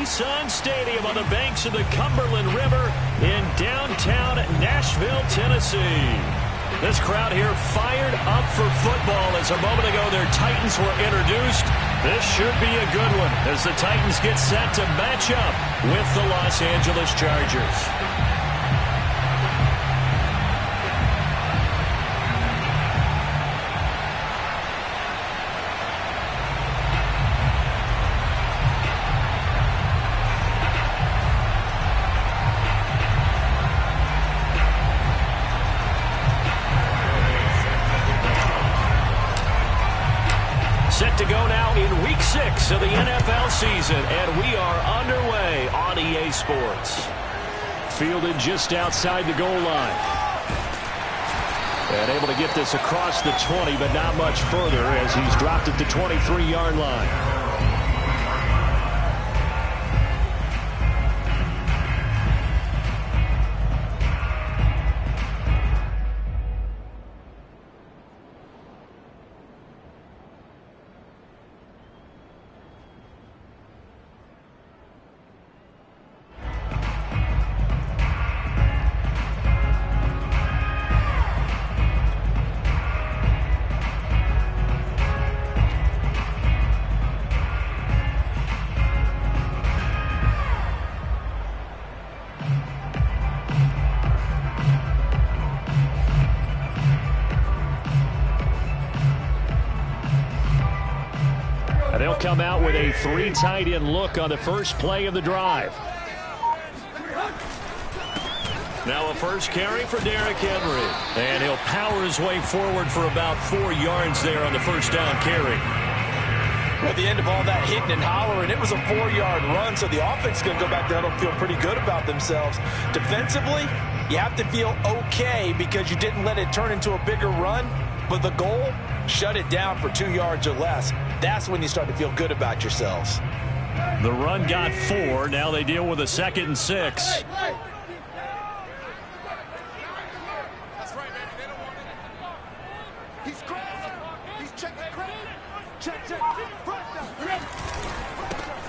Nissan Stadium on the banks of the Cumberland River in downtown Nashville, Tennessee. This crowd here fired up for football as a moment ago their Titans were introduced. This should be a good one as the Titans get set to match up with the Los Angeles Chargers. Set to go now in Week 6 of the NFL season, and we are underway on EA Sports. Fielded just outside the goal line. And able to get this across the 20, but not much further as he's dropped at the 23-yard line. They'll come out with a 3 tight end look on the first play of the drive. Now a first carry for Derrick Henry. And he'll power his way forward for about 4 yards there on the first down carry. At the end of all that hitting and hollering, it was a 4-yard run, so the offense is going to go back down and feel pretty good about themselves. Defensively, you have to feel okay because you didn't let it turn into a bigger run, but the goal, shut it down for 2 yards or less. That's when you start to feel good about yourselves. The run got 4. Now they deal with a 2nd and 6.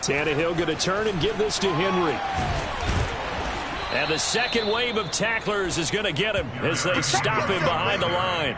Tannehill going to turn and give this to Henry. And the second wave of tacklers is going to get him as they stop him behind the line.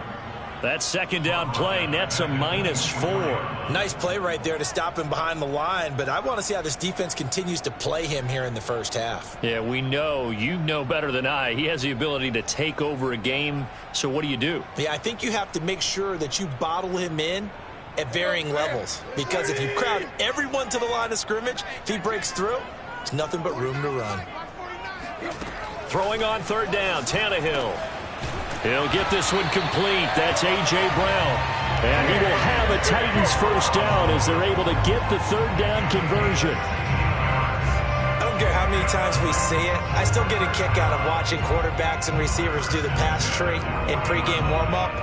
That second down play nets a -4. Nice play right there to stop him behind the line, but I want to see how this defense continues to play him here in the first half. Yeah, we know, you know better than I, he has the ability to take over a game. So what do? Yeah, I think you have to make sure that you bottle him in at varying levels, because if you crowd everyone to the line of scrimmage, if he breaks through, it's nothing but room to run. Throwing on third down, Tannehill. He'll get this one complete. That's A.J. Brown. And he will have a Titans first down as they're able to get the third down conversion. I don't care how many times we see it. I still get a kick out of watching quarterbacks and receivers do the pass tree in pregame warm-up.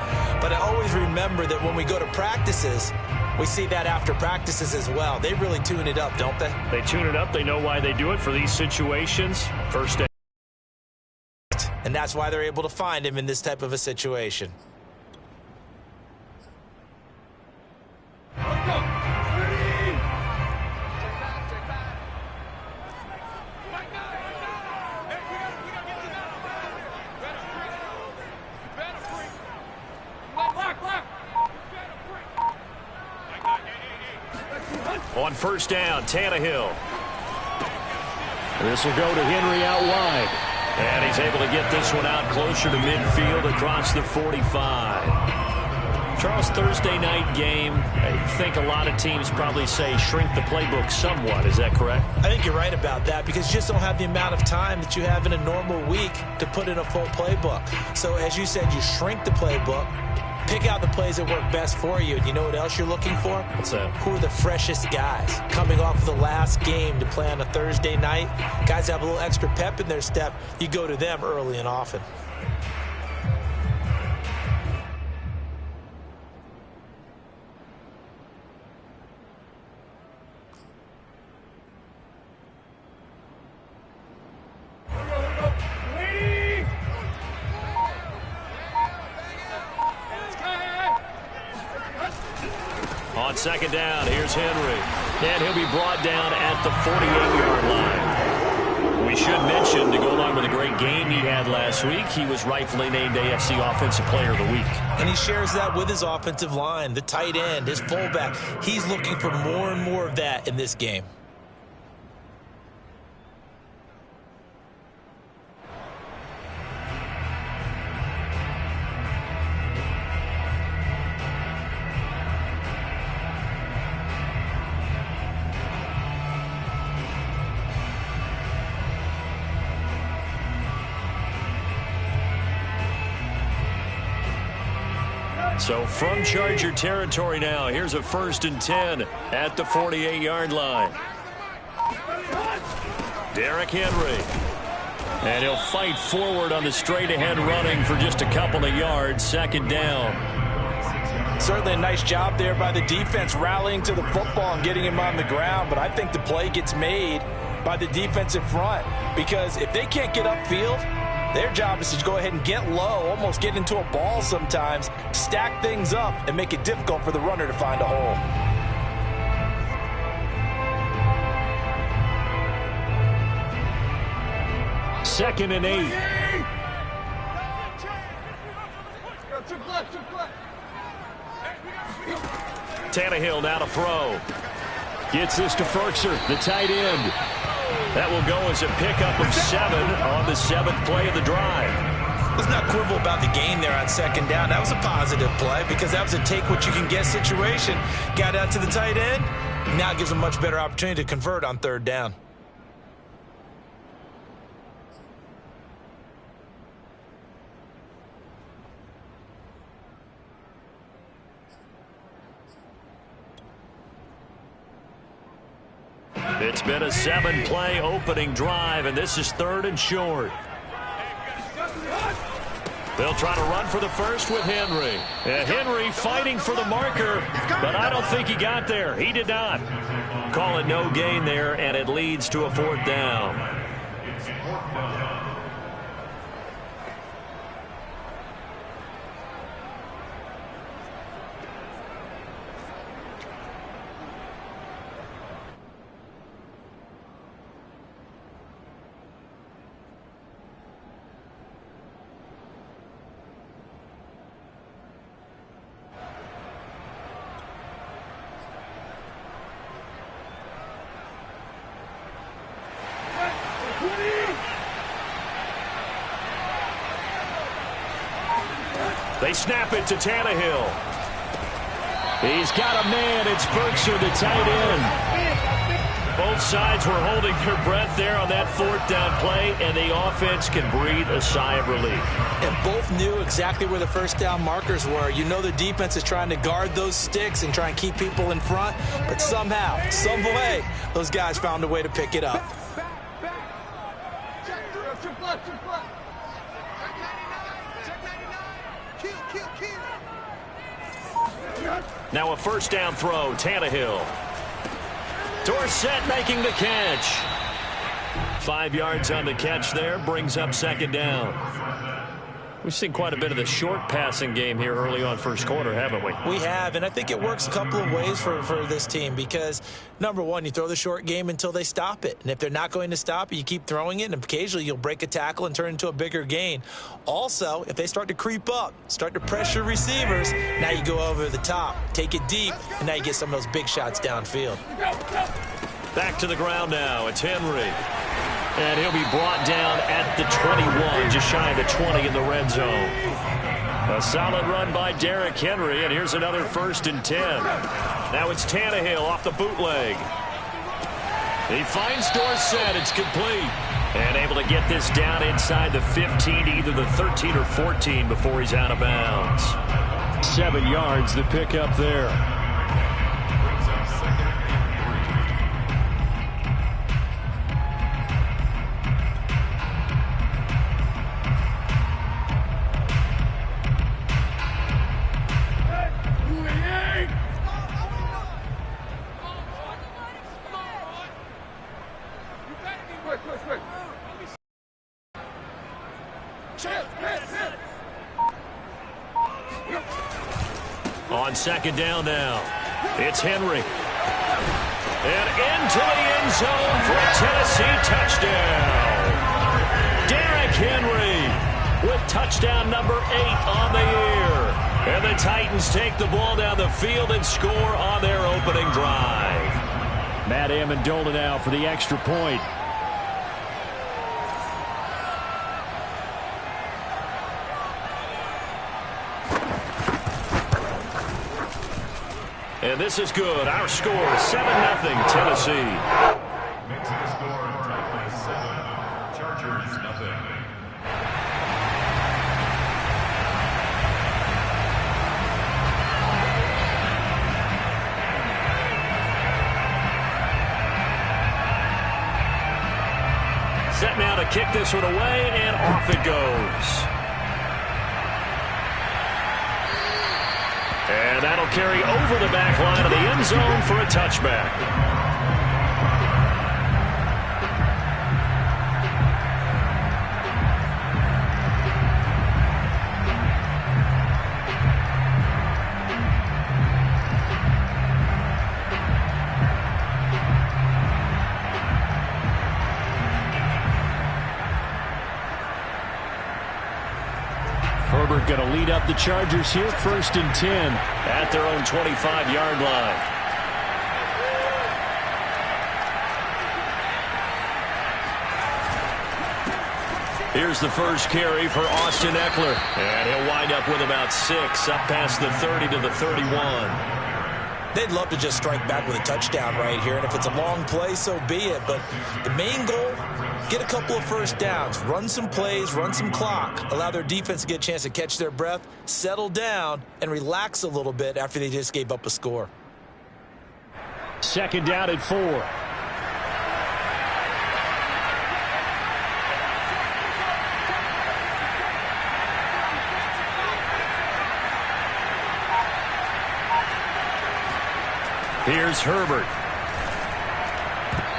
But I always remember that when we go to practices, we see that after practices as well. They really tune it up, don't they? They tune it up. They know why they do it for these situations. First down. And that's why they're able to find him in this type of a situation. On first down, Tannehill. This will go to Henry out wide. And he's able to get this one out closer to midfield across the 45. Charles, Thursday night game, I think a lot of teams probably say shrink the playbook somewhat. Is that correct? I think you're right about that because you just don't have the amount of time that you have in a normal week to put in a full playbook. So as you said, you shrink the playbook, pick out the plays that work best for you. And you know what else you're looking for? What's that? Who are the freshest guys coming off the last game to play on a Thursday night? Guys have a little extra pep in their step. You go to them early and often. On second down, here's Henry. And he'll be brought down at the 48-yard line. We should mention, to go along with a great game he had last week, he was rightfully named AFC Offensive Player of the Week. And he shares that with his offensive line, the tight end, his fullback. He's looking for more and more of that in this game. So from Charger territory now, here's a 1st and 10 at the 48-yard line. Derrick Henry. And he'll fight forward on the straight-ahead running for just a couple of yards. 2nd down. Certainly a nice job there by the defense rallying to the football and getting him on the ground. But I think the play gets made by the defensive front, because if they can't get upfield, their job is to go ahead and get low, almost get into a ball sometimes, stack things up, and make it difficult for the runner to find a hole. Second and 8. Tannehill now to throw. Gets this to Ferkser, the tight end. That will go as a pickup of 7 on the 7th play of the drive. Let's not quibble about the gain there on 2nd down. That was a positive play because that was a take-what-you-can-get situation. Got out to the tight end. Now it gives them a much better opportunity to convert on 3rd down. It's been a 7-play opening drive, and this is 3rd and short. They'll try to run for the first with Henry. Henry fighting for the marker, but I don't think he got there. He did not. Call it no gain there, and it leads to a 4th down. They snap it to Tannehill. He's got a man. It's Ferkser, the tight end. Both sides were holding their breath there on that 4th down play, and the offense can breathe a sigh of relief. And both knew exactly where the 1st down markers were. You know the defense is trying to guard those sticks and try and keep people in front, but somehow, some way, those guys found a way to pick it up. Now a 1st down throw, Tannehill. Dorsett making the catch. 5 yards on the catch there, brings up 2nd down. We've seen quite a bit of the short passing game here early on 1st quarter, haven't we? We have, and I think it works a couple of ways for this team because, number one, you throw the short game until they stop it. And if they're not going to stop it, you keep throwing it, and occasionally you'll break a tackle and turn into a bigger gain. Also, if they start to creep up, start to pressure receivers, now you go over the top, take it deep, and now you get some of those big shots downfield. Back to the ground now. It's Henry. And he'll be brought down at the 21, just shy of the 20 in the red zone. A solid run by Derrick Henry, and here's another 1st and 10. Now it's Tannehill off the bootleg. He finds Dorsett. It's complete. And able to get this down inside the 15, either the 13 or 14 before he's out of bounds. 7 yards, the pickup there. On 2nd down now, it's Henry. And into the end zone for a Tennessee touchdown. Derrick Henry with touchdown number 8 on the year. And the Titans take the ball down the field and score on their opening drive. Matt Amendola now for the extra point. And this is good. Our score is 7-0 Tennessee. Makes the score Titans 7, Chargers nothing. Set now to kick this one away, and off it goes. And that'll carry over the back line of the end zone for a touchback. Herbert going to lead up the Chargers here, 1st and 10 at their own 25-yard line. Here's the first carry for Austin Eckler, and he'll wind up with about 6 up past the 30 to the 31. They'd love to just strike back with a touchdown right here, and if it's a long play, so be it. But the main goal, get a couple of first downs, run some plays, run some clock, allow their defense to get a chance to catch their breath, settle down, and relax a little bit after they just gave up a score. 2nd down and 4. Here's Herbert.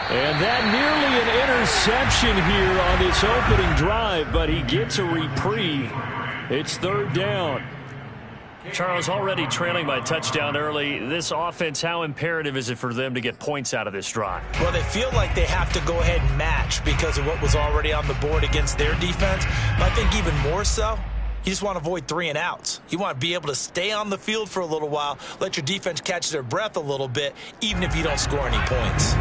And that nearly an interception here on this opening drive, but he gets a reprieve. It's 3rd down. Charles, already trailing by touchdown early. This offense, how imperative is it for them to get points out of this drive? Well, they feel like they have to go ahead and match because of what was already on the board against their defense. But I think even more so, you just want to avoid 3 and outs. You want to be able to stay on the field for a little while, let your defense catch their breath a little bit, even if you don't score any points.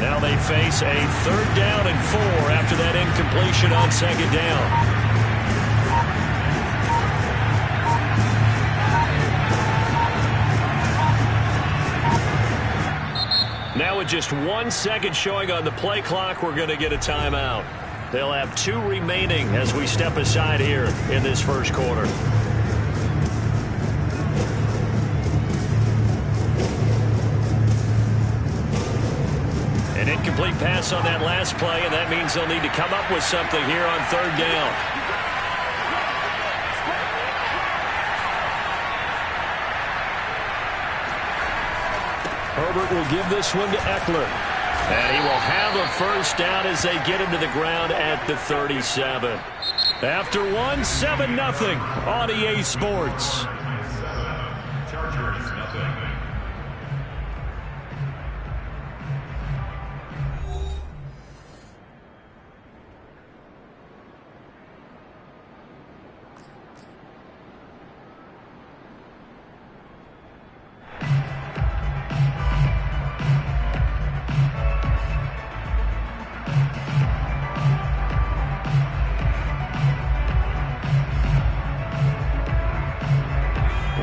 Now they face a 3rd down and 4 after that incompletion on 2nd down. Now with just 1 second showing on the play clock, we're going to get a timeout. They'll have 2 remaining as we step aside here in this first quarter. An incomplete pass on that last play, and that means they'll need to come up with something here on 3rd down. Herbert will give this one to Eckler. And he will have a first down as they get him to the ground at the 37. After 1, 7-0 on EA Sports. Chargers nothing.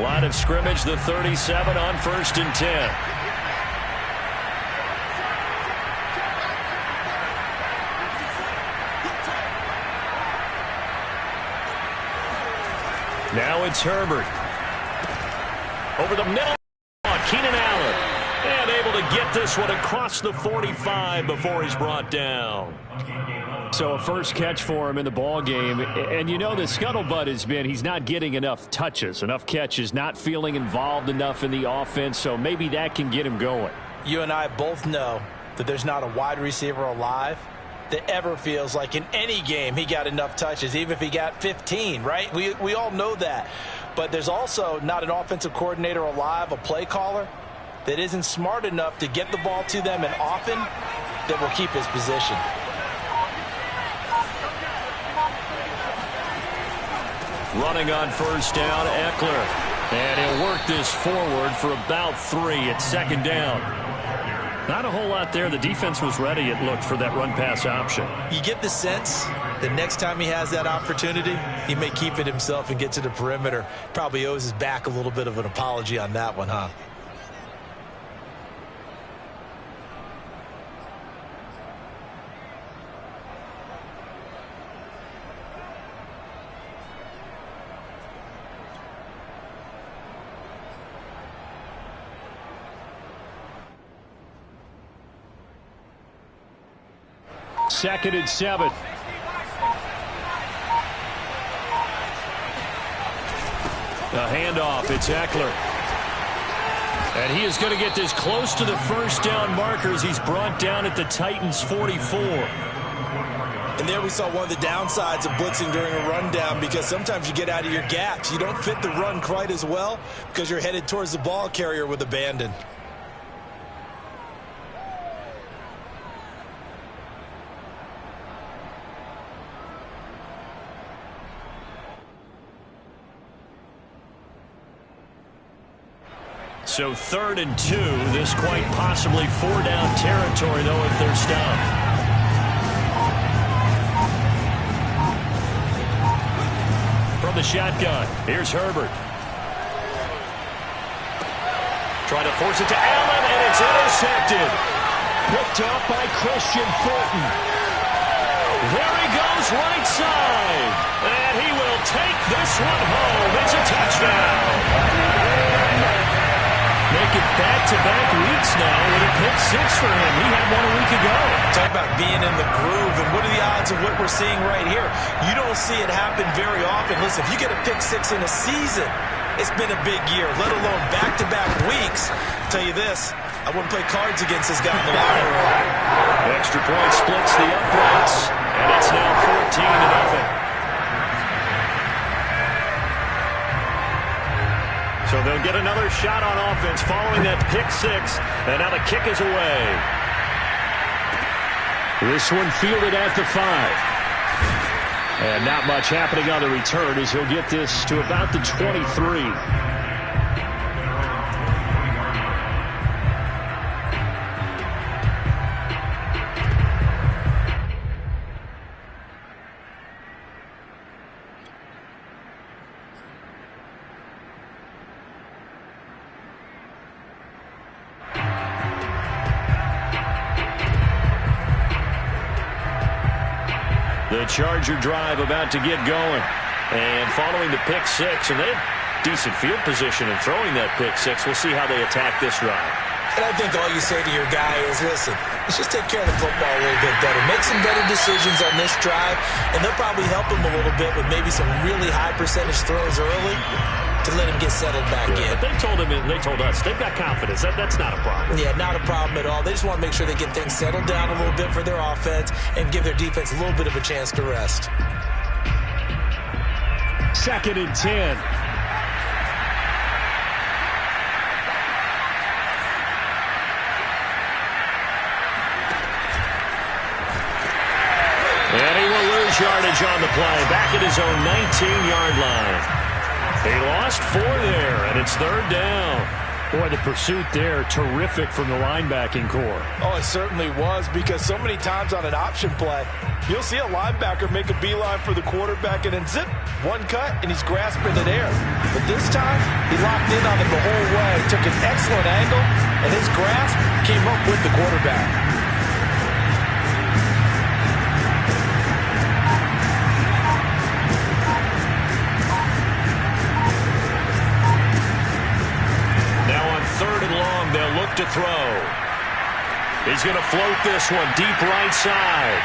Line of scrimmage, the 37 on 1st and 10. Now it's Herbert. Over the middle. Keenan Allen. And able to get this one across the 45 before he's brought down. So a first catch for him in the ball game, and you know the scuttlebutt has been he's not getting enough touches, enough catches, not feeling involved enough in the offense, so maybe that can get him going. You and I both know that there's not a wide receiver alive that ever feels like in any game he got enough touches, even if he got 15, right? We all know that. But there's also not an offensive coordinator alive, a play caller, that isn't smart enough to get the ball to them, and often that will keep his position. Running on first down, Eckler. And he'll work this forward for about 3 at second down. Not a whole lot there. The defense was ready, it looked, for that run-pass option. You get the sense that next time he has that opportunity, he may keep it himself and get to the perimeter. Probably owes his back a little bit of an apology on that one, huh? Second and 7. A handoff. It's Eckler. And he is going to get this close to the first down markers. He's brought down at the Titans' 44. And there we saw one of the downsides of blitzing during a rundown, because sometimes you get out of your gaps. You don't fit the run quite as well because you're headed towards the ball carrier with abandon. So 3rd and 2. This quite possibly 4-down territory, though, if they're stopped. From the shotgun, here's Herbert. Trying to force it to Allen, and it's intercepted. Picked up by Christian Fulton. There he goes, right side. And he will take this one home. It's a touchdown. Making back-to-back weeks now with a pick 6 for him. He had one a week ago. Talk about being in the groove, and what are the odds of what we're seeing right here? You don't see it happen very often. Listen, if you get a pick 6 in a season, it's been a big year, let alone back-to-back weeks. I'll tell you this, I wouldn't play cards against this guy in the locker room. Extra point splits the uprights, and it's now 14-0. So they'll get another shot on offense following that pick 6, and now the kick is away. This one fielded at the 5. And not much happening on the return as he'll get this to about the 23. The Charger drive about to get going. And following the pick 6, and they have decent field position in throwing that pick 6. We'll see how they attack this drive. And I think all you say to your guy is, listen, let's just take care of the football a little bit better. Make some better decisions on this drive, and they'll probably help him a little bit with maybe some really high percentage throws early to let him get settled back in. But they told us they've got confidence. That's not a problem. Yeah, not a problem at all. They just want to make sure they get things settled down a little bit for their offense and give their defense a little bit of a chance to rest. 2nd and 10. And he will lose yardage on the play. Back at his own 19-yard line. He lost 4 there, and it's 3rd down. Boy, the pursuit there, terrific from the linebacking core. Oh, it certainly was, because so many times on an option play, you'll see a linebacker make a beeline for the quarterback, and then zip, one cut, and he's grasping it air. But this time, he locked in on it the whole way, took an excellent angle, and his grasp came up with the quarterback. They'll look to throw. He's going to float this one deep right side.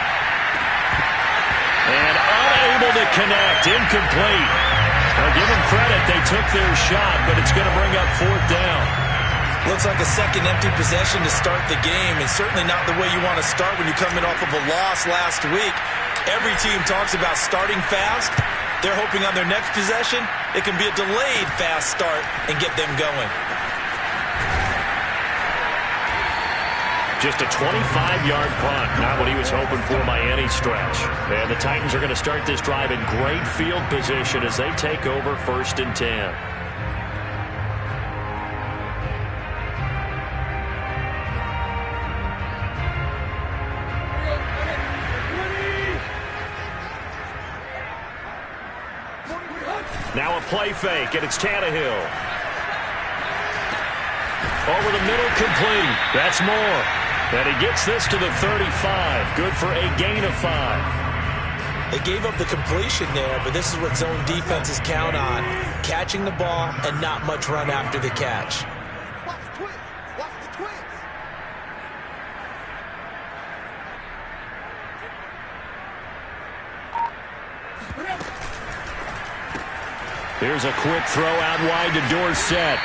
And unable to connect. Incomplete. I'll give them credit. They took their shot, but it's going to bring up 4th down. Looks like a second empty possession to start the game, and certainly not the way you want to start when you're coming off of a loss last week. Every team talks about starting fast. They're hoping on their next possession, it can be a delayed fast start and get them going. Just a 25-yard punt. Not what he was hoping for by any stretch. And the Titans are going to start this drive in great field position as they take over 1st and 10. Now a play fake, and it's Tannehill. Over the middle, complete. That's more. And he gets this to the 35. Good for a gain of 5. They gave up the completion there, but this is what zone defenses count on. Catching the ball and not much run after the catch. Watch the twins. Watch the twins. Here's a quick throw out wide to Dorsett.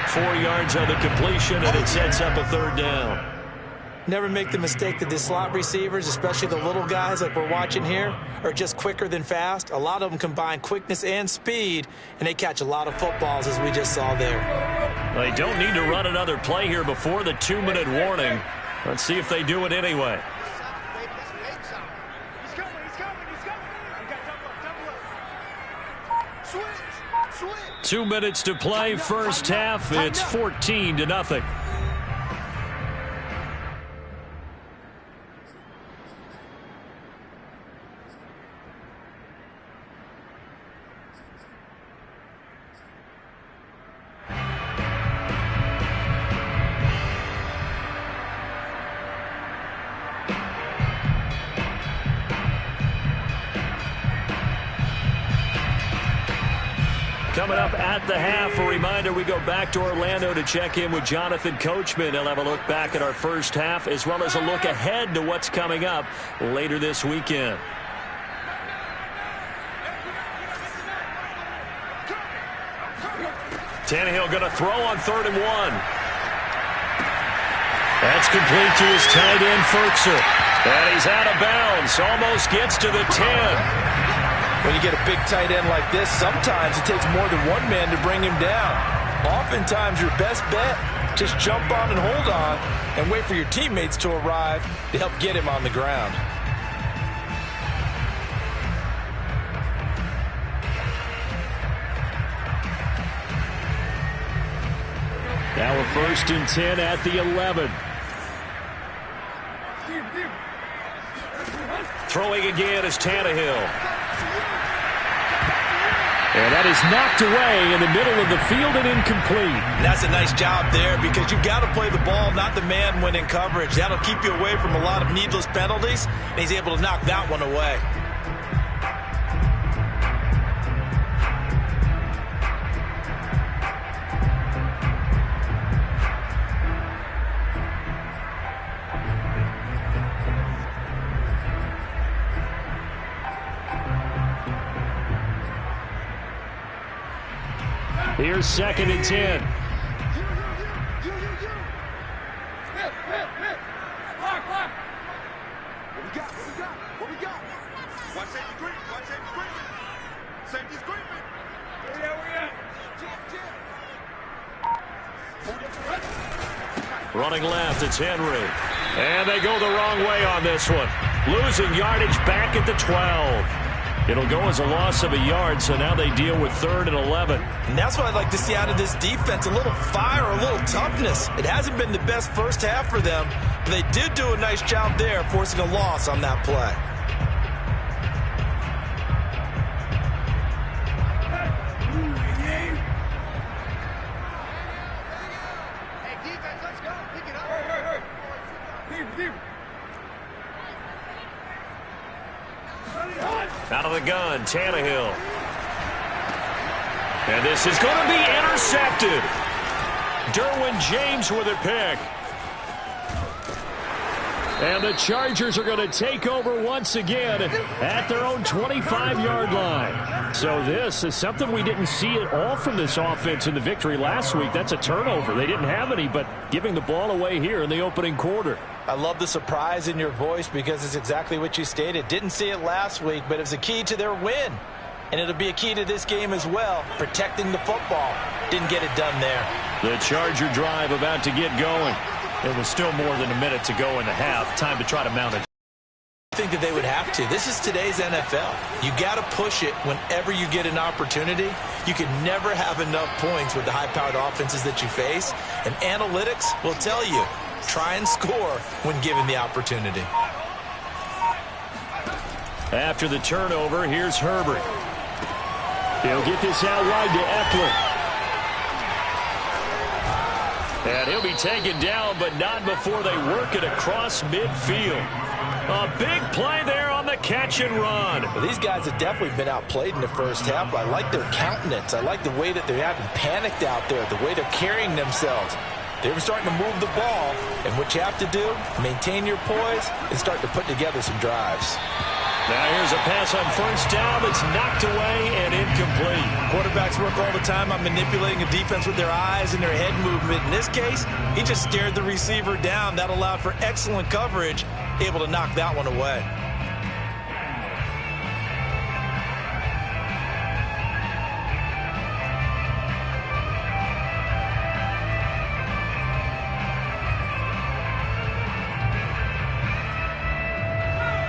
4 yards on the completion, and it sets up a 3rd down. Never make the mistake that the slot receivers, especially the little guys like we're watching here, are just quicker than fast. A lot of them combine quickness and speed, and they catch a lot of footballs, as we just saw there. They don't need to run another play here before the 2-minute warning. Let's see if they do it anyway. He's coming. You got double up. Switch. 2 minutes to play, first half. It's 14-0. Coming up at the half, a reminder, we go back to Orlando to check in with Jonathan Coachman. He'll have a look back at our first half as well as a look ahead to what's coming up later this weekend. Tannehill going to throw on 3rd and 1. That's complete to his tight end, Ferkser. And he's out of bounds, almost gets to the 10. When you get a big tight end like this, sometimes it takes more than one man to bring him down. Oftentimes, your best bet, just jump on and hold on and wait for your teammates to arrive to help get him on the ground. Now a 1st and 10 at the 11. Throwing again is Tannehill. And that is knocked away in the middle of the field and incomplete. That's a nice job there because you've got to play the ball, not the man when in coverage. That'll keep you away from a lot of needless penalties, and he's able to knock that one away. Here's 2nd and 10. What we got? Watch safety creep. Safety's creeping. Where we at? Running left, it's Henry. And they go the wrong way on this one. Losing yardage back at the 12. It'll go as a loss of a yard, so now they deal with 3rd and 11. And that's what I'd like to see out of this defense, a little fire, a little toughness. It hasn't been the best first half for them, but they did do a nice job there, forcing a loss on that play. Hey, defense, let's go. Pick it up. Deep. Out of the gun, Tannehill. And this is going to be intercepted. Derwin James with a pick. And the Chargers are going to take over once again at their own 25-yard line. So this is something we didn't see at all from this offense in the victory last week. That's a turnover. They didn't have any, but giving the ball away here in the opening quarter. I love the surprise in your voice because it's exactly what you stated. Didn't see it last week, but it was a key to their win. And it'll be a key to this game as well, protecting the football. Didn't get it done there. The Charger drive about to get going. It was still more than a minute to go in the half. Time to try to mount it. I think that they would have to. This is today's NFL. You got to push it whenever you get an opportunity. You can never have enough points with the high-powered offenses that you face. And analytics will tell you, try and score when given the opportunity. After the turnover, here's Herbert. He'll get this out wide to Eckler. And he'll be taken down, but not before they work it across midfield. A big play there on the catch and run. Well, these guys have definitely been outplayed in the first half. I like their countenance. I like the way that they haven't panicked out there, the way they're carrying themselves. They were starting to move the ball, and what you have to do, maintain your poise and start to put together some drives. Now here's a pass on first down that's knocked away and incomplete. Quarterbacks work all the time on manipulating a defense with their eyes and their head movement. In this case, he just stared the receiver down. That allowed for excellent coverage, able to knock that one away.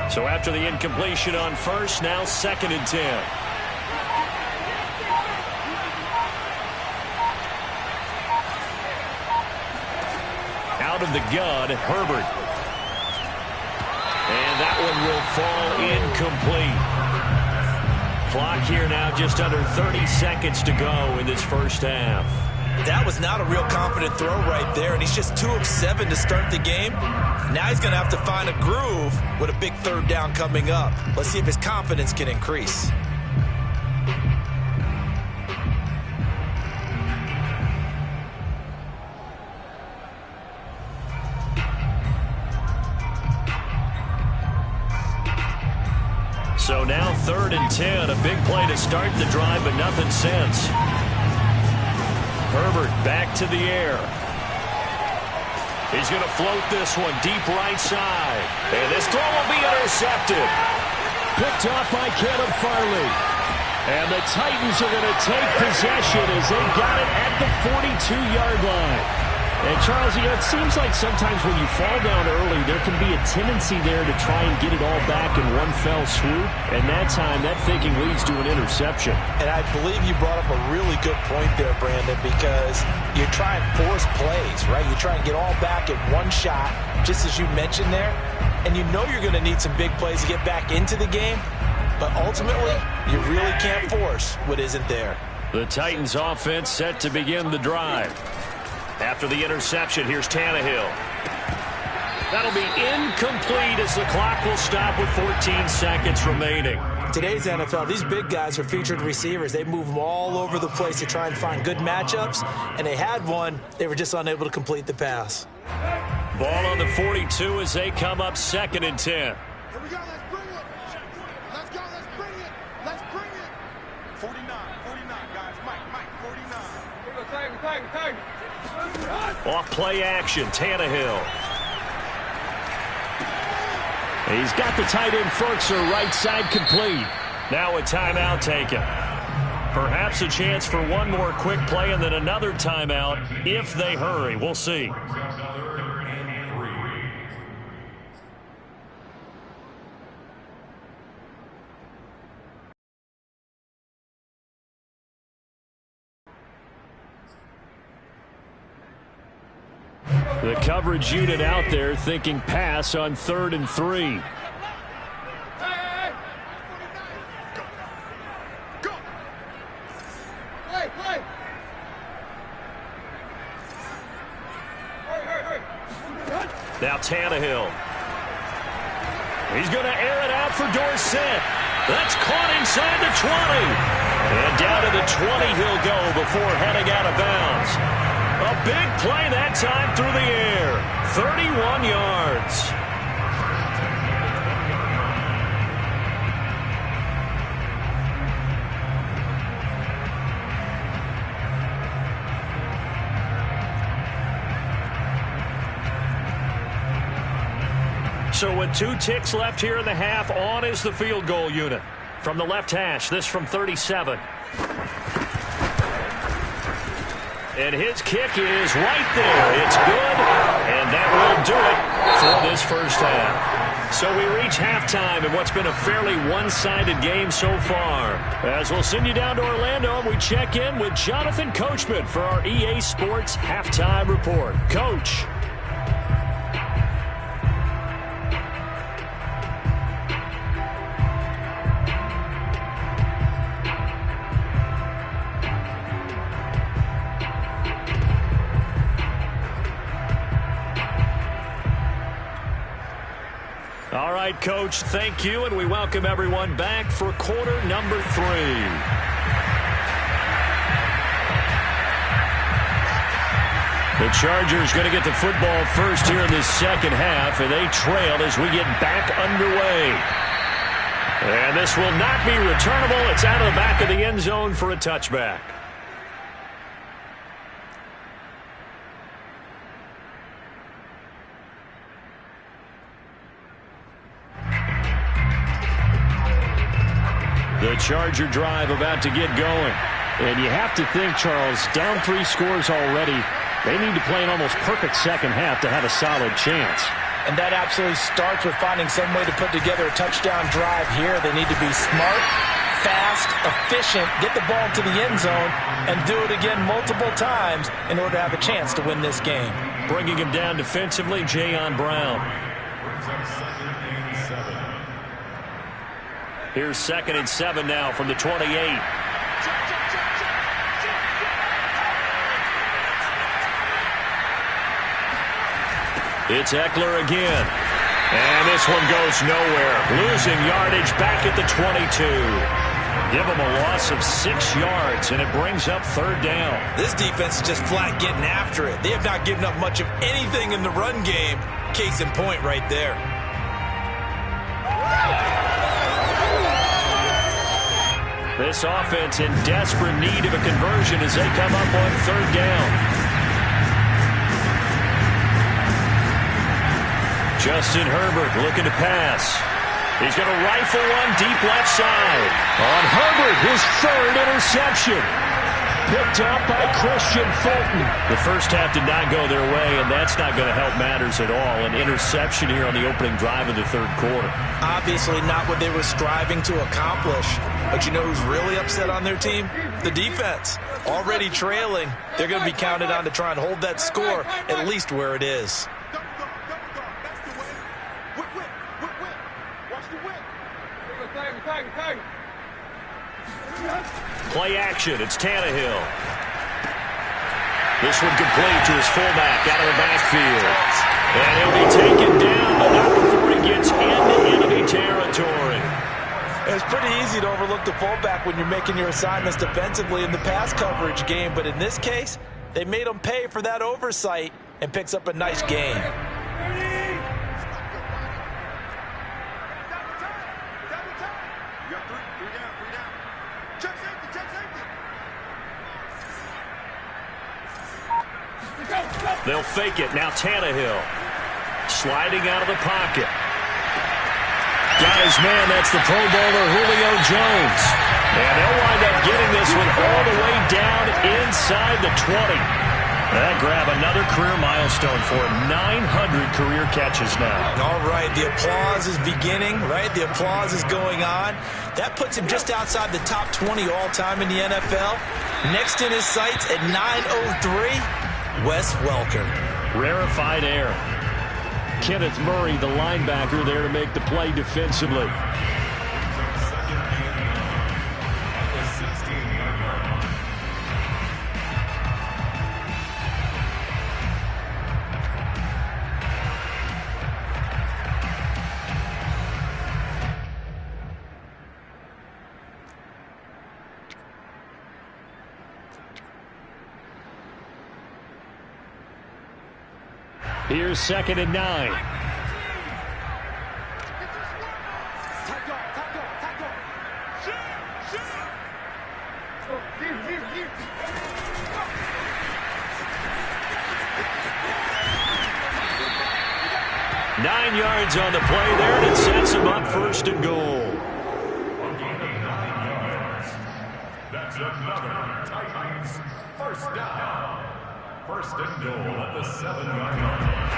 So after the incompletion on first, now 2nd and 10. Out of the gun, Herbert. And that one will fall incomplete. Clock here now just under 30 seconds to go in this first half. That was not a real confident throw right there, and he's just 2 of 7 to start the game. Now he's going to have to find a groove with a big third down coming up. Let's see if his confidence can increase. So now 3rd and 10, a big play to start the drive, but nothing since. Herbert back to the air. He's going to float this one deep right side. And this throw will be intercepted. Picked off by Caleb Farley. And the Titans are going to take possession as they got it at the 42-yard line. And, Charles, you know, it seems like sometimes when you fall down early, there can be a tendency there to try and get it all back in one fell swoop. And that time, that thinking leads to an interception. And I believe you brought up a really good point there, Brandon, because you try and force plays, right? You try and get all back in one shot, just as you mentioned there. And you know you're going to need some big plays to get back into the game. But ultimately, you really can't force what isn't there. The Titans offense set to begin the drive. After the interception, here's Tannehill. That'll be incomplete as the clock will stop with 14 seconds remaining. Today's NFL, these big guys are featured receivers. They move them all over the place to try and find good matchups, and they had one. They were just unable to complete the pass. Ball on the 42 as they come up 2nd and 10. Here we go, let's bring it. Let's go, let's bring it. Let's bring it. 49, guys. Mike, 49. Off play action, Tannehill. He's got the tight end Ferkser right side complete. Now a timeout taken. Perhaps a chance for one more quick play and then another timeout if they hurry. We'll see. The coverage unit out there thinking pass on 3rd and 3. Go. Play. Hurry. Now Tannehill. He's going to air it out for Dorsett. That's caught inside the 20. And down to the 20 he'll go before heading out of bounds. A big play that time through the air. 31 yards. So with 2 ticks left here in the half, on is the field goal unit. From the left hash, this from 37. And his kick is right there. It's good. And that will do it for this first half. So we reach halftime in what's been a fairly one-sided game so far. As we'll send you down to Orlando, we check in with Jonathan Coachman for our EA Sports Halftime Report. Coach. All right, Coach, thank you, and we welcome everyone back for quarter number 3. The Chargers going to get the football first here in the second half, and they trail as we get back underway. And this will not be returnable. It's out of the back of the end zone for a touchback. The Charger drive about to get going. And you have to think, Charles, down 3 scores already. They need to play an almost perfect second half to have a solid chance. And that absolutely starts with finding some way to put together a touchdown drive here. They need to be smart, fast, efficient, get the ball to the end zone, and do it again multiple times in order to have a chance to win this game. Bringing him down defensively, Jayon Brown. Here's 2nd and 7 now from the 28. It's Eckler again. And this one goes nowhere. Losing yardage back at the 22. Give them a loss of 6 yards, and it brings up 3rd down. This defense is just flat getting after it. They have not given up much of anything in the run game. Case in point right there. This offense in desperate need of a conversion as they come up on 3rd down. Justin Herbert looking to pass. He's going to rifle one deep left side. On Herbert, his 3rd interception. Picked up by Christian Fulton. The first half did not go their way, and that's not going to help matters at all. An interception here on the opening drive of the 3rd quarter. Obviously not what they were striving to accomplish. But you know who's really upset on their team? The defense. Already trailing. They're going to be counted on to try and hold that score at least where it is. Play action. It's Tannehill. This one complete to his fullback out of the backfield. And he'll be taken down, but not before he gets into enemy territory. It's pretty easy to overlook the fullback when you're making your assignments defensively in the pass coverage game. But in this case, they made him pay for that oversight and picks up a nice gain. 3 down. Check safety. They'll fake it. Now Tannehill sliding out of the pocket. Got his man. That's the Pro Bowler Julio Jones. And they'll wind up getting this one all the way down inside the 20. That grab another career milestone for him. 900 career catches now. All right, the applause is beginning, right? The applause is going on. That puts him just outside the top 20 all-time in the NFL. Next in his sights at 903, Wes Welker. Rarefied air. Kenneth Murray, the linebacker, there to make the play defensively. Here's 2nd and 9. Nine yards on the play there, and it sets him up 1st and goal. That's another Titans 1st down. First and goal at the 7-yard line.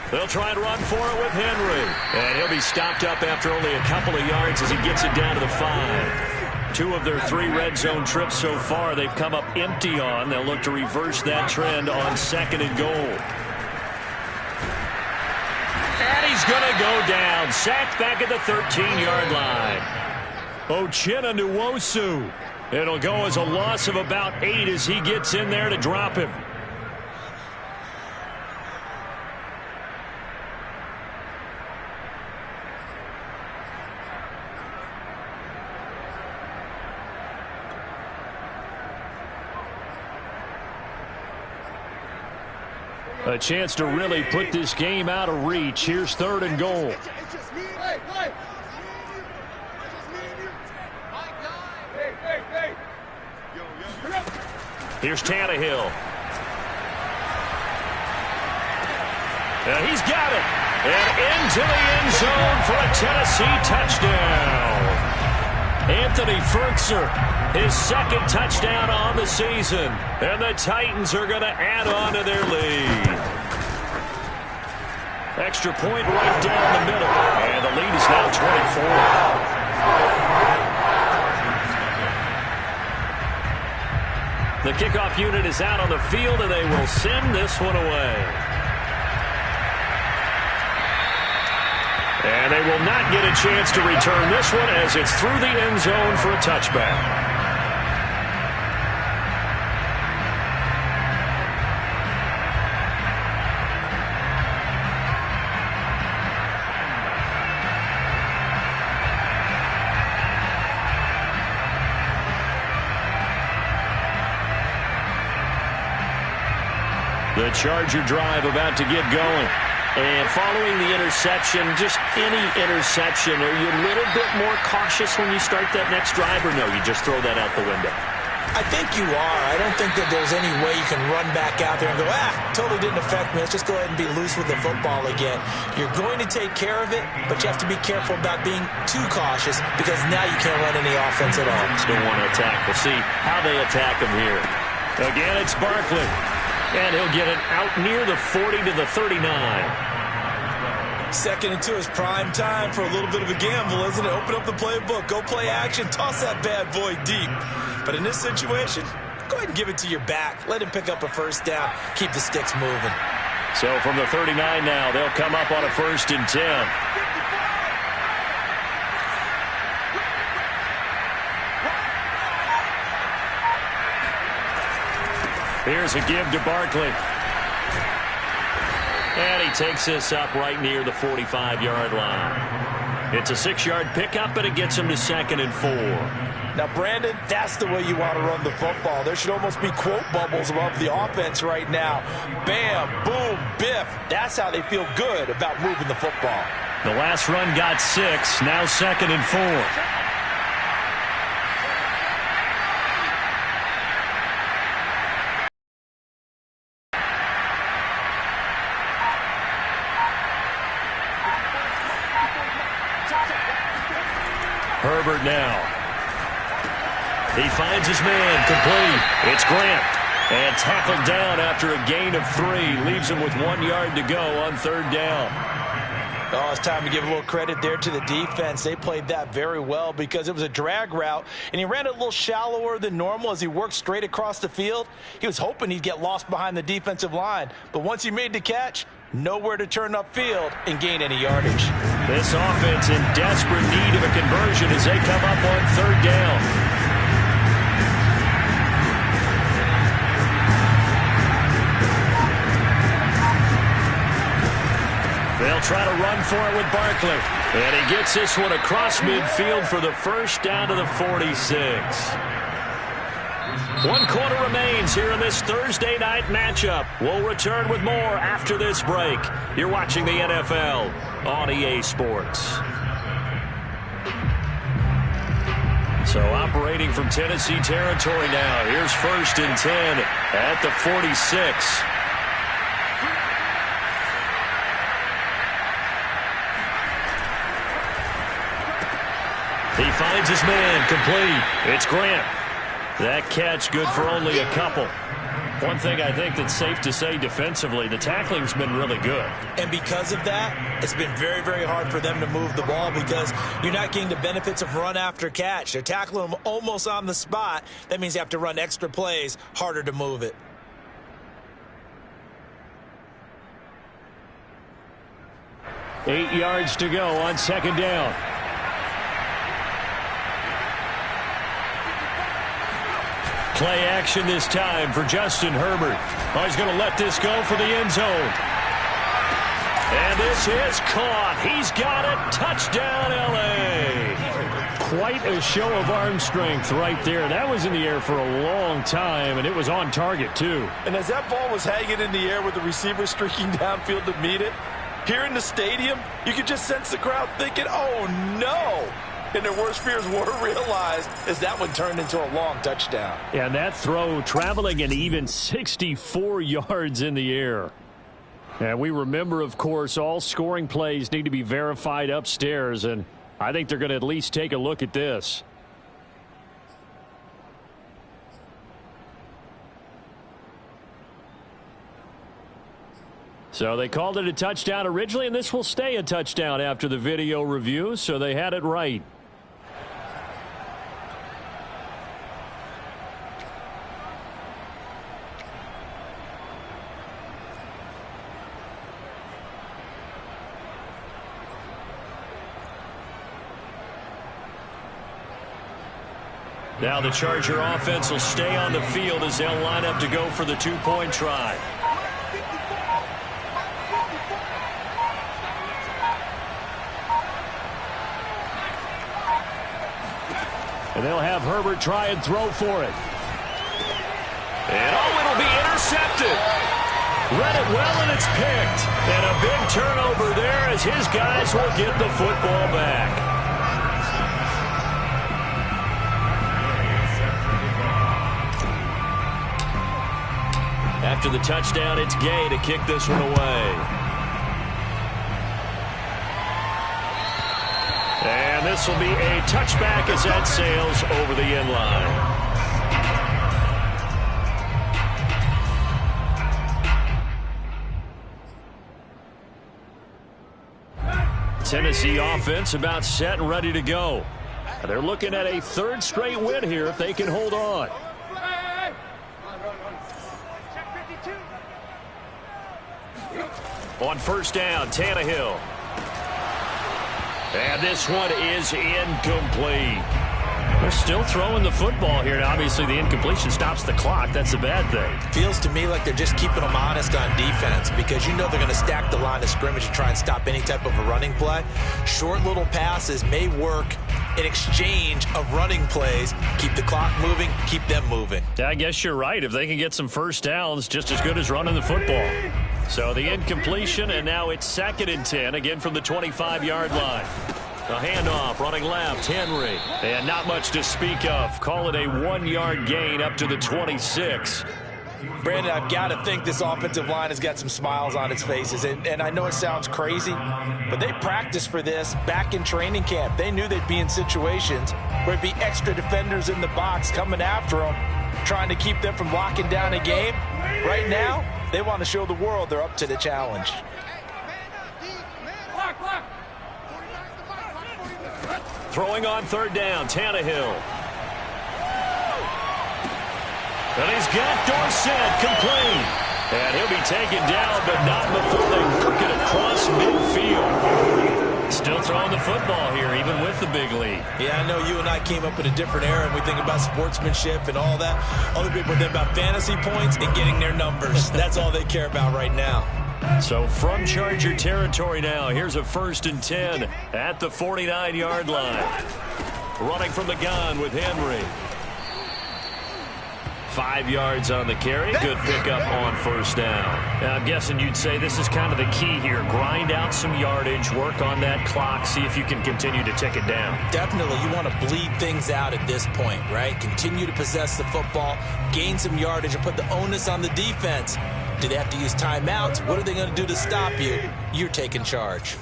They'll try and run for it with Henry. And he'll be stopped up after only a couple of yards as he gets it down to the 5. 2 of their 3 red zone trips so far they've come up empty on. They'll look to reverse that trend on 2nd and goal. And he's going to go down. Sacked back at the 13-yard line. Uchenna Nwosu. It'll go as a loss of about 8 as he gets in there to drop him. A chance to really put this game out of reach. Here's 3rd and goal. Here's Tannehill. And he's got it. And into the end zone for a Tennessee touchdown. Anthony Fertzer, his 2nd touchdown on the season. And the Titans are going to add on to their lead. Extra point right down the middle. And the lead is now 24. The kickoff unit is out on the field, and they will send this one away. And they will not get a chance to return this one as it's through the end zone for a touchback. The Charger drive about to get going. And following the interception, just any interception, are you a little bit more cautious when you start that next drive, or no, you just throw that out the window? I think you are. I don't think that there's any way you can run back out there and go, totally didn't affect me. Let's just go ahead and be loose with the football again. You're going to take care of it, but you have to be careful about being too cautious because now you can't run any offense at all. Still want to attack. We'll see how they attack him here. Again, it's Barkley. And he'll get it out near the 40 to the 39. 2nd and 2 is prime time for a little bit of a gamble, isn't it? Open up the playbook, go play action, toss that bad boy deep. But in this situation, go ahead and give it to your back. Let him pick up a 1st down. Keep the sticks moving. So from the 39 now, they'll come up on a 1st and 10. Here's a give to Barkley. And he takes this up right near the 45-yard line. It's a 6-yard pickup, but it gets him to 2nd and 4. Now, Brandon, that's the way you want to run the football. There should almost be quote bubbles above the offense right now. Bam, boom, biff. That's how they feel good about moving the football. The last run got 6, now 2nd and 4. Herbert now. He finds his man, complete. It's Grant. And tackled down after a gain of 3. Leaves him with 1 yard to go on 3rd down. Oh, it's time to give a little credit there to the defense. They played that very well because it was a drag route, and he ran it a little shallower than normal as he worked straight across the field. He was hoping he'd get lost behind the defensive line, but once he made the catch, nowhere to turn upfield and gain any yardage. This offense in desperate need of a conversion as they come up on 3rd down. They'll try to run for it with Barkley. And he gets this one across midfield for the 1st down to the 46. 1 quarter remains here in this Thursday night matchup. We'll return with more after this break. You're watching the NFL on EA Sports. So operating from Tennessee territory now. Here's 1st and 10 at the 46. He finds his man, complete. It's Grant. That catch good for only a couple. One thing I think that's safe to say defensively, the tackling's been really good. And because of that, it's been very, very hard for them to move the ball because you're not getting the benefits of run after catch. They're tackling them almost on the spot. That means you have to run extra plays, harder to move it. Eight yards to go on 2nd down. Play action this time for Justin Herbert. Oh, he's going to let this go for the end zone. And this is caught. He's got it. Touchdown, L.A. Quite a show of arm strength right there. That was in the air for a long time, and it was on target, too. And as that ball was hanging in the air with the receiver streaking downfield to meet it, here in the stadium, you could just sense the crowd thinking, oh, no. And their worst fears were realized as that one turned into a long touchdown. And that throw traveling an even 64 yards in the air. And we remember, of course, all scoring plays need to be verified upstairs, and I think they're going to at least take a look at this. So they called it a touchdown originally, and this will stay a touchdown after the video review, so they had it right. Now the Charger offense will stay on the field as they'll line up to go for the 2-point try. And they'll have Herbert try and throw for it. And it'll be intercepted. Read it well, and it's picked. And a big turnover there as his guys will get the football back. After the touchdown, it's Gay to kick this one away. And this will be a touchback as that sails over the end line. Tennessee offense about set and ready to go. They're looking at a 3rd straight win here if they can hold on. On 1st down, Tannehill. And this one is incomplete. They're still throwing the football here. Now, obviously, the incompletion stops the clock. That's a bad thing. Feels to me like they're just keeping them honest on defense because you know they're going to stack the line of scrimmage and try and stop any type of a running play. Short little passes may work in exchange of running plays. Keep the clock moving, keep them moving. I guess you're right. If they can get some 1st downs, just as good as running the football. So the incompletion, and now it's 2nd and 10, again from the 25-yard line. A handoff, running left, Henry. And not much to speak of. Call it a 1-yard gain up to the 26. Brandon, I've got to think this offensive line has got some smiles on its faces. And I know it sounds crazy, but they practiced for this back in training camp. They knew they'd be in situations where it'd be extra defenders in the box coming after them, trying to keep them from locking down a game. Right now, they want to show the world they're up to the challenge. Throwing on 3rd down, Tannehill. And he's got Dorsett complete. And he'll be taken down, but not before they work it across midfield. Still throwing the football here, even with the big lead. Yeah, I know you and I came up in a different era, and we think about sportsmanship and all that. Other people think about fantasy points and getting their numbers. That's all they care about right now. So from Charger territory now, here's a 1st and 10 at the 49-yard line. Running from the gun with Henry. 5 yards on the carry. Good pickup on first down. Now, I'm guessing you'd say this is kind of the key here. Grind out some yardage, work on that clock, see if you can continue to tick it down. Definitely, you want to bleed things out at this point, right? Continue to possess the football, gain some yardage, and put the onus on the defense. Do they have to use timeouts? What are they going to do to stop you? You're taking charge.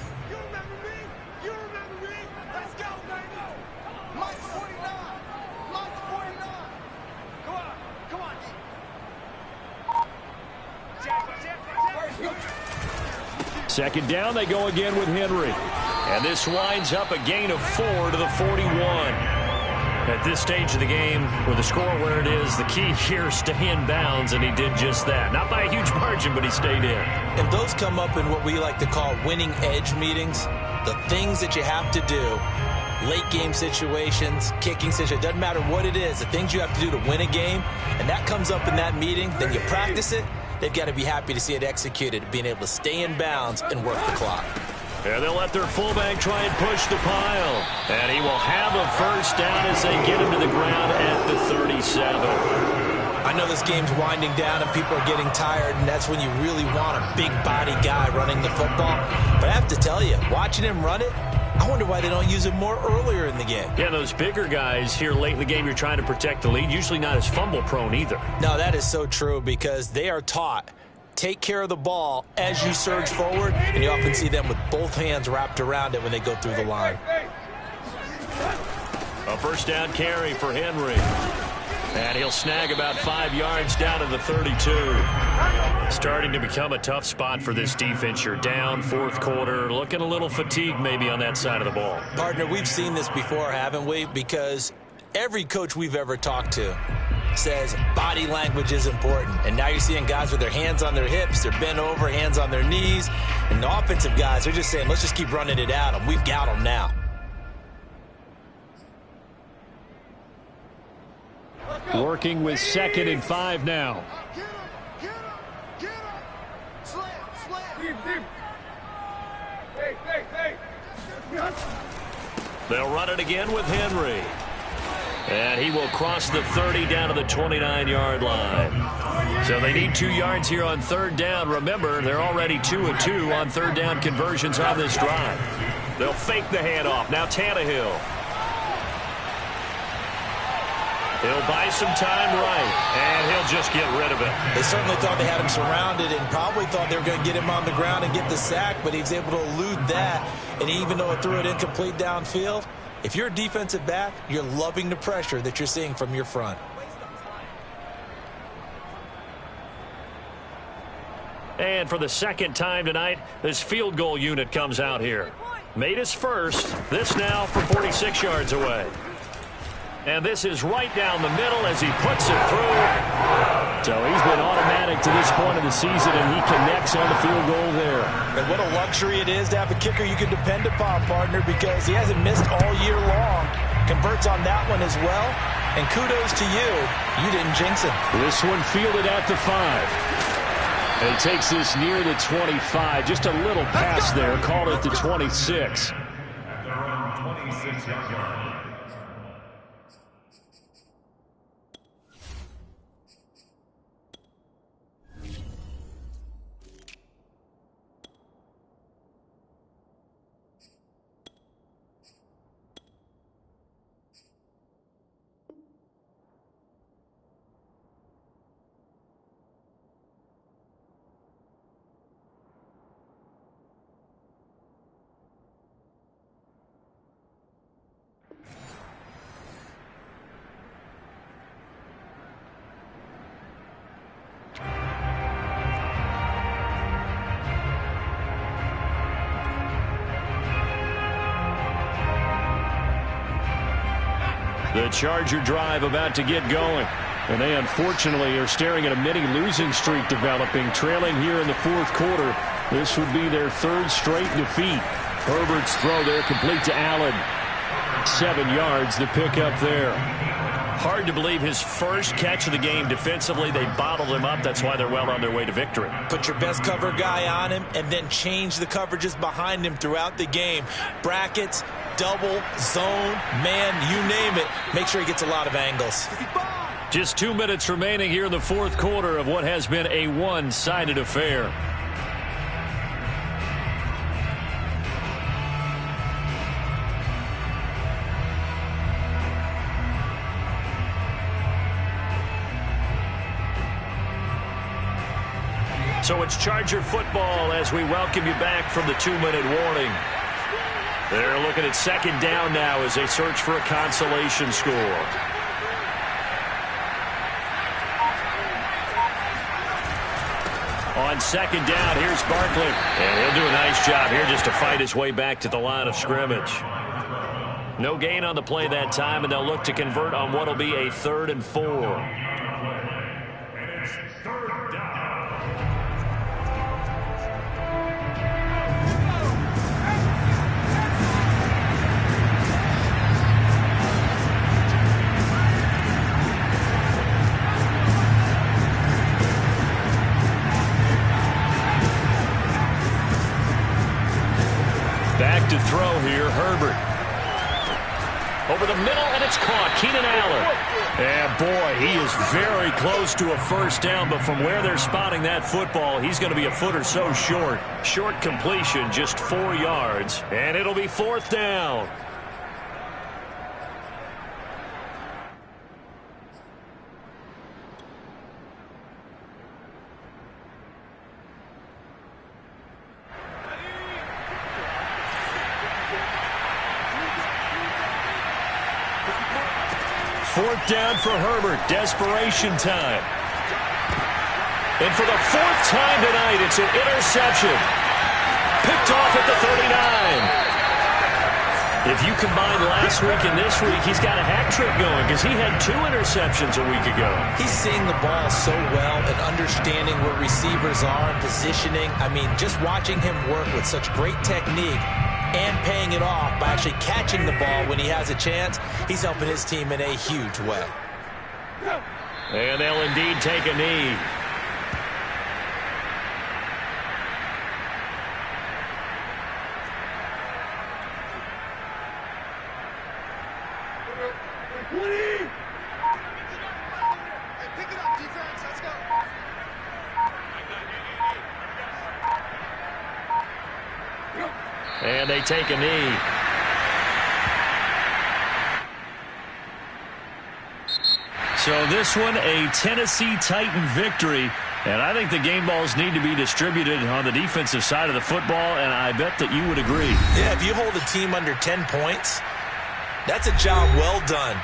Second down, they go again with Henry. And this winds up a gain of 4 to the 41. At this stage of the game, with the score where it is, the key here is stay in bounds, and he did just that. Not by a huge margin, but he stayed in. And those come up in what we like to call winning edge meetings. The things that you have to do, late game situations, kicking situations, doesn't matter what it is, the things you have to do to win a game, and that comes up in that meeting, then you practice it. They've got to be happy to see it executed, being able to stay in bounds and work the clock. And they'll let their fullback try and push the pile. And he will have a first down as they get him to the ground at the 37. I know this game's winding down and people are getting tired, and that's when you really want a big body guy running the football. But I have to tell you, watching him run it, I wonder why they don't use him more earlier in the game. Yeah, those bigger guys here late in the game, you're trying to protect the lead, usually not as fumble prone either. No, that is so true because they are taught, take care of the ball as you surge forward, and you often see them with both hands wrapped around it when they go through the line. A first down carry for Henry. And he'll snag about 5 yards down to the 32. Starting to become a tough spot for this defense. You're down, fourth quarter, looking a little fatigued maybe on that side of the ball. Partner, we've seen this before, haven't we? Because every coach we've ever talked to says body language is important. And now you're seeing guys with their hands on their hips, they're bent over, hands on their knees. And the offensive guys, they're just saying, let's just keep running it at them. We've got them now. Working with 2nd and 5 now. They'll run it again with Henry. And he will cross the 30 down to the 29-yard line. So they need 2 yards here on third down. Remember, they're already 2 of 2 on third down conversions on this drive. They'll fake the handoff. Now Tannehill. He'll buy some time right, and he'll just get rid of it. They certainly thought they had him surrounded and probably thought they were going to get him on the ground and get the sack, but he was able to elude that. And even though it threw it incomplete downfield, if you're a defensive back, you're loving the pressure that you're seeing from your front. And for the second time tonight, this field goal unit comes out here. Made his first. This now from 46 yards away. And this is right down the middle as he puts it through. So he's been automatic to this point of the season, and he connects on the field goal there. And what a luxury it is to have a kicker you can depend upon, partner, because he hasn't missed all year long. Converts on that one as well. And kudos to you. You didn't jinx him. This one fielded at the 5. And he takes this near the 25. Just a little pass there. Called it the 26. At their own 26-yard line. The Charger drive about to get going. And they unfortunately are staring at a mini losing streak developing, trailing here in the fourth quarter. This would be their third straight defeat. Herbert's throw there complete to Allen. 7 yards, the pickup there. Hard to believe his first catch of the game defensively. They bottled him up. That's why they're well on their way to victory. Put your best cover guy on him and then change the coverages behind him throughout the game. Brackets, double, zone, man, you name it. Make sure he gets a lot of angles. Just 2 minutes remaining here in the fourth quarter of what has been a one-sided affair. So it's Charger football as we welcome you back from the 2-minute warning. They're looking at second down now as they search for a consolation score. On second down, here's Barkley. And he'll do a nice job here just to fight his way back to the line of scrimmage. No gain on the play that time, and they'll look to convert on what will be a 3rd and 4. And it's 3rd down. Back to throw here, Herbert. Over the middle, and it's caught. Keenan Allen. And boy, he is very close to a first down, but from where they're spotting that football, he's going to be a foot or so short. Short completion, just 4 yards, and it'll be 4th down. Fourth down for Herbert. Desperation time. And for the 4th time tonight, it's an interception. Picked off at the 39. If you combine last week and this week, he's got a hat trick going because he had 2 interceptions a week ago. He's seeing the ball so well and understanding where receivers are and positioning. I mean, just watching him work with such great technique and paying it off by actually catching the ball when he has a chance, he's helping his team in a huge way. And they'll indeed take a knee. Pick it up, defense. Let's go. And they take a knee. So this one, a Tennessee Titan victory. And I think the game balls need to be distributed on the defensive side of the football, and I bet that you would agree. Yeah, if you hold a team under 10 points, that's a job well done.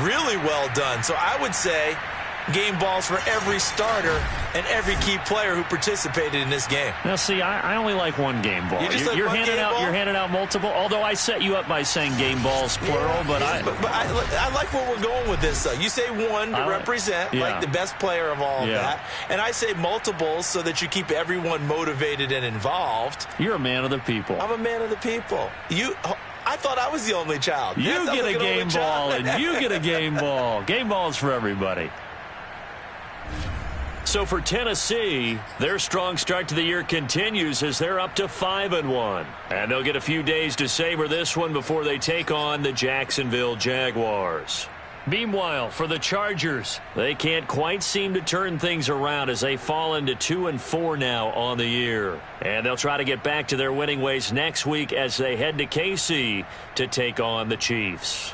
Really well done. So I would say game balls for every starter and every key player who participated in this game. Now, see, I only like one game ball. You're handing out multiple. Although I set you up by saying game balls plural, but I like where we're going with this. Though you say one to represent like the best player of all of that, and I say multiples so that you keep everyone motivated and involved. You're a man of the people. I'm a man of the people. I thought I was the only child. You get a game ball, and you get a game ball. Game balls for everybody. So for Tennessee, their strong start to the year continues as they're up to 5-1. And they'll get a few days to savor this one before they take on the Jacksonville Jaguars. Meanwhile, for the Chargers, they can't quite seem to turn things around as they fall into 2-4 now on the year. And they'll try to get back to their winning ways next week as they head to KC to take on the Chiefs.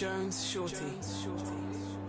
Jones Shorty.